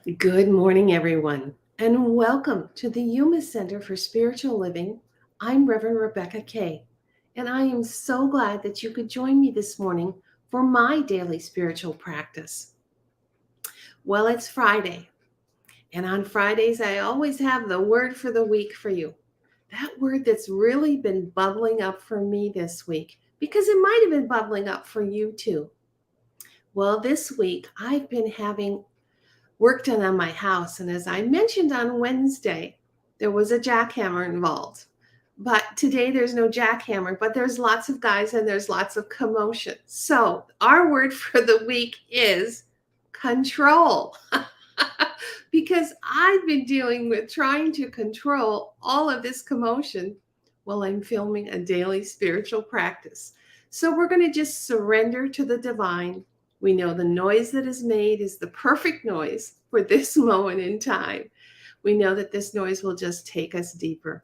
Good morning, everyone, and welcome to the Yuma Center for Spiritual Living. I'm Reverend Rebecca Kay, and I am so glad that you could join me this morning for my daily spiritual practice. Well, it's Friday, and on Fridays, I always have the word for the week for you. That word that's really been bubbling up for me this week, because it might have been bubbling up for you too. Well, this week, I've been having work done on my house. And as I mentioned on Wednesday, there was a jackhammer involved. But today there's no jackhammer, but there's lots of guys and there's lots of commotion. So our word for the week is control. Because I've been dealing with trying to control all of this commotion while I'm filming a daily spiritual practice. So we're going to just surrender to the divine. We know the noise that is made is the perfect noise for this moment in time. We know that this noise will just take us deeper.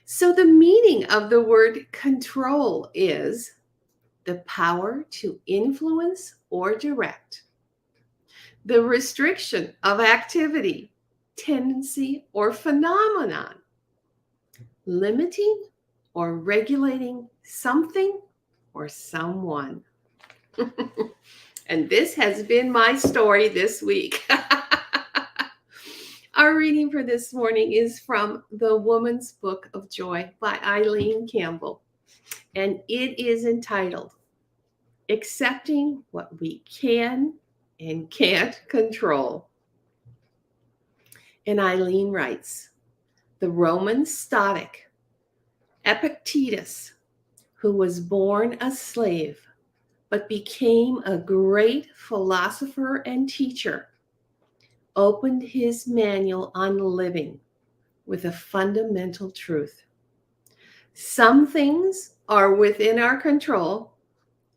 So, the meaning of the word control is the power to influence or direct, the restriction of activity, tendency, or phenomenon, limiting or regulating something or someone. And this has been my story this week. Our reading for this morning is from The Woman's Book of Joy by Eileen Campbell, and it is entitled Accepting What We Can and Can't Control. And Eileen writes, the Roman Stoic Epictetus, who was born a slave but became a great philosopher and teacher, opened his manual on living with a fundamental truth. Some things are within our control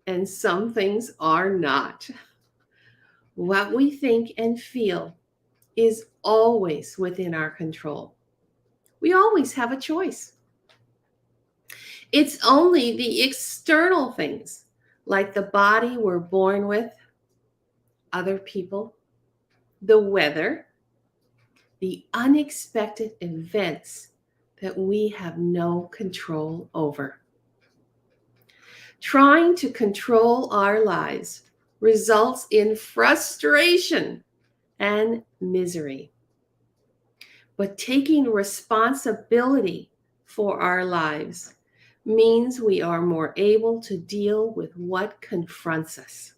and some things are not. What we think and feel is always within our control. We always have a choice. It's only the external things, like the body we're born with, other people, the weather, the unexpected events that we have no control over. Trying to control our lives results in frustration and misery. But taking responsibility for our lives means we are more able to deal with what confronts us.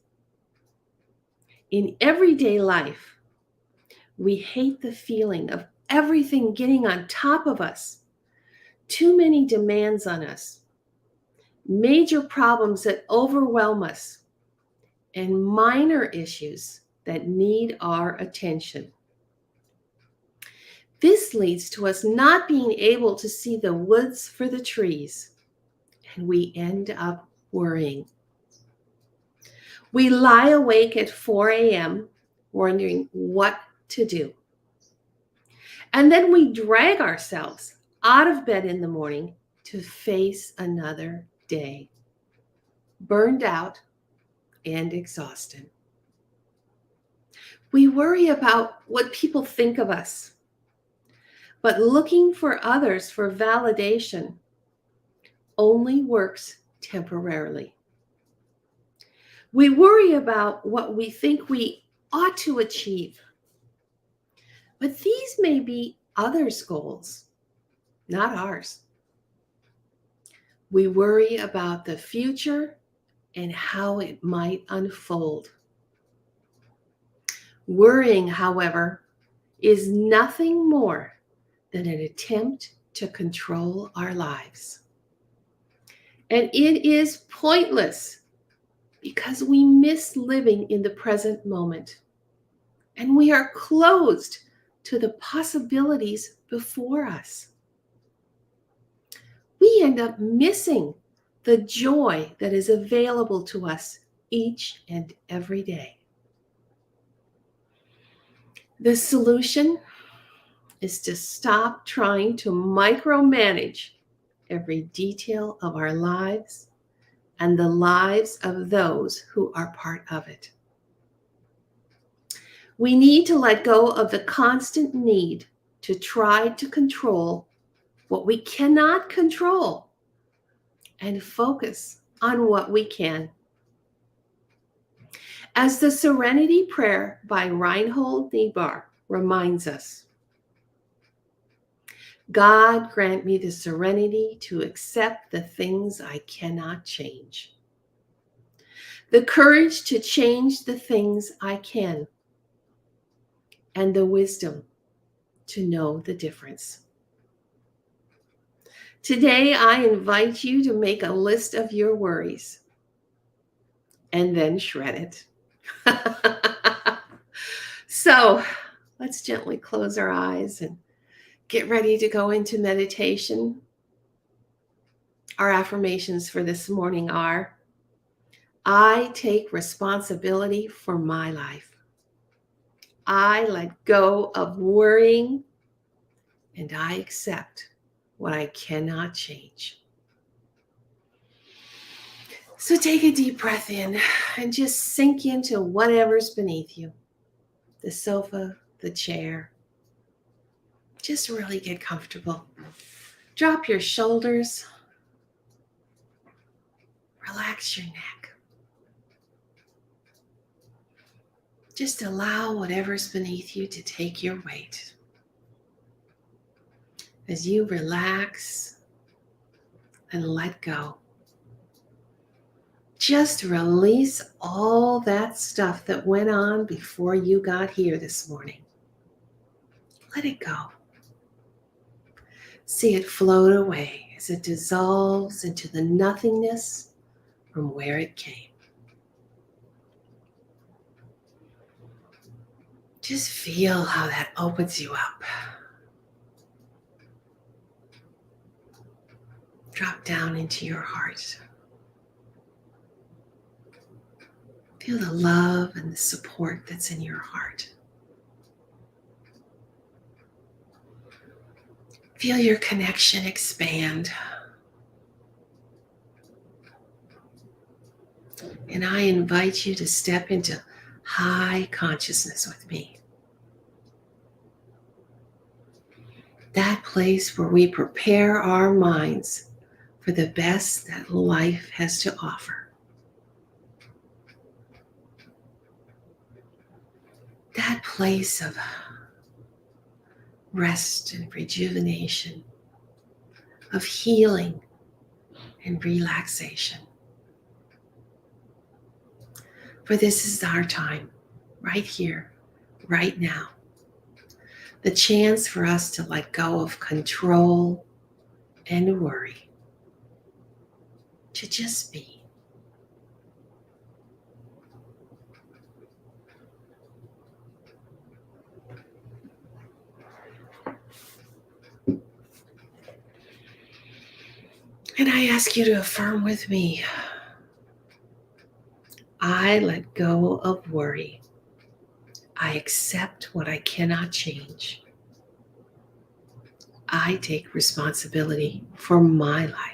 In everyday life, we hate the feeling of everything getting on top of us, too many demands on us, major problems that overwhelm us, and minor issues that need our attention. This leads to us not being able to see the woods for the trees, and we end up worrying. We lie awake at 4 a.m. wondering what to do. And then we drag ourselves out of bed in the morning to face another day, burned out and exhausted. We worry about what people think of us, but looking for others for validation only works temporarily. We worry about what we think we ought to achieve, but these may be others' goals, not ours. We worry about the future and how it might unfold. Worrying, however, is nothing more than an attempt to control our lives. And it is pointless because we miss living in the present moment and we are closed to the possibilities before us. We end up missing the joy that is available to us each and every day. The solution is to stop trying to micromanage every detail of our lives and the lives of those who are part of it. We need to let go of the constant need to try to control what we cannot control and focus on what we can. As the Serenity Prayer by Reinhold Niebuhr reminds us, God grant me the serenity to accept the things I cannot change, the courage to change the things I can, and the wisdom to know the difference. Today, I invite you to make a list of your worries and then shred it. So let's gently close our eyes and get ready to go into meditation. Our affirmations for this morning are: I take responsibility for my life. I let go of worrying, and I accept what I cannot change. So take a deep breath in and just sink into whatever's beneath you, the sofa, the chair. Just really get comfortable. Drop your shoulders. Relax your neck. Just allow whatever's beneath you to take your weight. As you relax and let go, just release all that stuff that went on before you got here this morning. Let it go. See it float away as it dissolves into the nothingness from where it came. Just feel how that opens you up. Drop down into your heart. Feel the love and the support that's in your heart. Feel your connection expand. And I invite you to step into high consciousness with me. That place where we prepare our minds for the best that life has to offer. That place of rest and rejuvenation, of healing and relaxation. For this is our time, right here, right now. The chance for us to let go of control and worry, to just be. And I ask you to affirm with me, I let go of worry. I accept what I cannot change. I take responsibility for my life.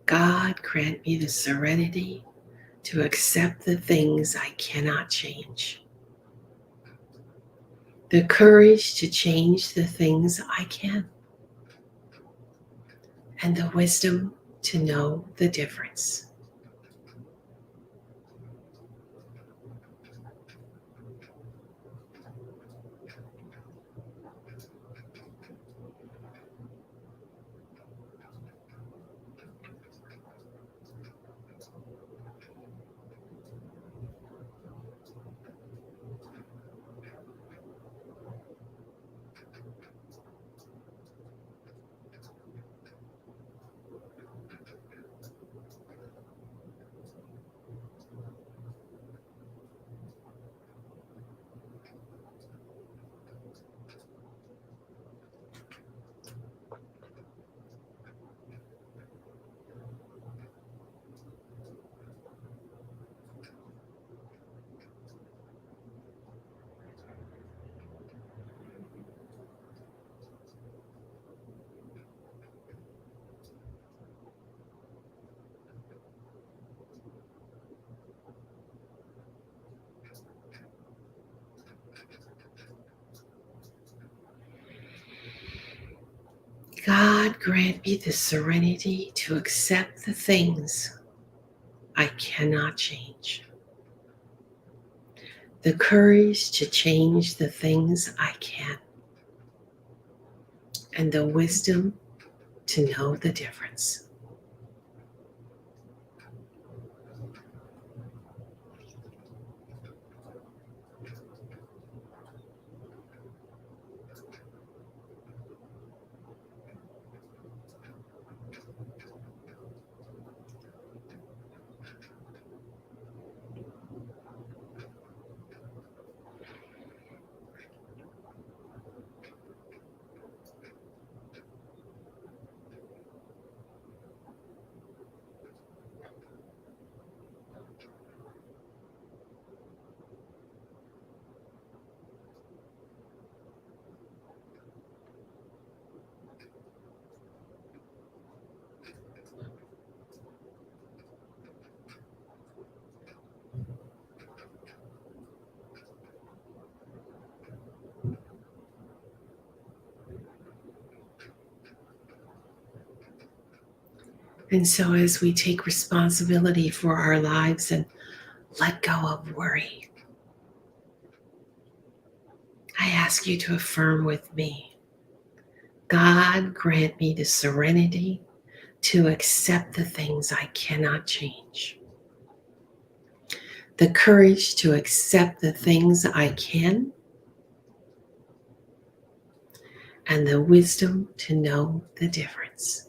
God grant me the serenity to accept the things I cannot change, the courage to change the things I can, and the wisdom to know the difference. God, grant me the serenity to accept the things I cannot change, the courage to change the things I can, and the wisdom to know the difference. And so, as we take responsibility for our lives and let go of worry, I ask you to affirm with me, God, grant me the serenity to accept the things I cannot change, the courage to accept the things I can, and the wisdom to know the difference.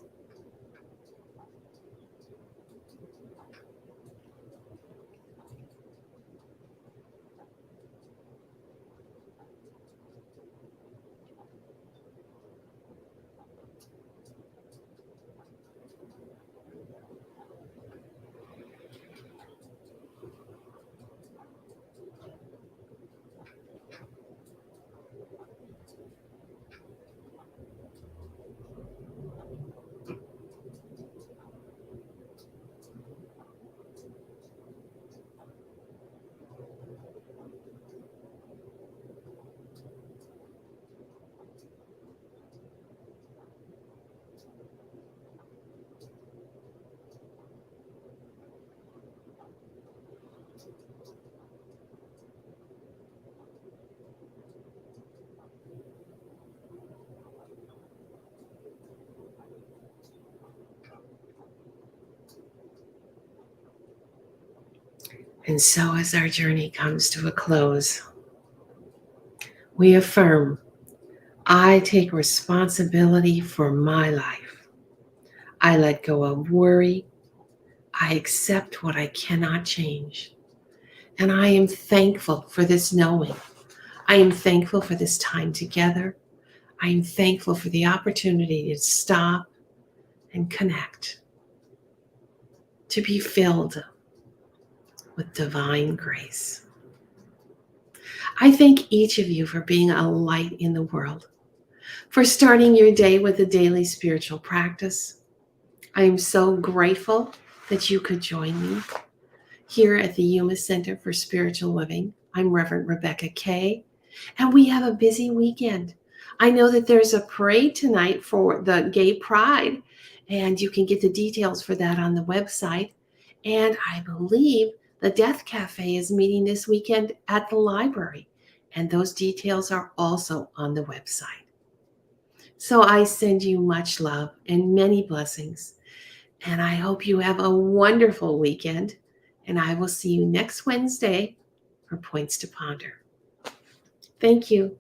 And so, as our journey comes to a close, we affirm, I take responsibility for my life. I let go of worry. I accept what I cannot change. And I am thankful for this knowing. I am thankful for this time together. I am thankful for the opportunity to stop and connect, to be filled with divine grace. I thank each of you for being a light in the world, for starting your day with a daily spiritual practice. I am so grateful that you could join me here at the Yuma Center for Spiritual Living. I'm Reverend Rebecca Kay, and we have a busy weekend. I know that there's a parade tonight for the Gay Pride, and you can get the details for that on the website. And I believe the Death Cafe is meeting this weekend at the library, and those details are also on the website. So I send you much love and many blessings, and I hope you have a wonderful weekend, and I will see you next Wednesday for Points to Ponder. Thank you.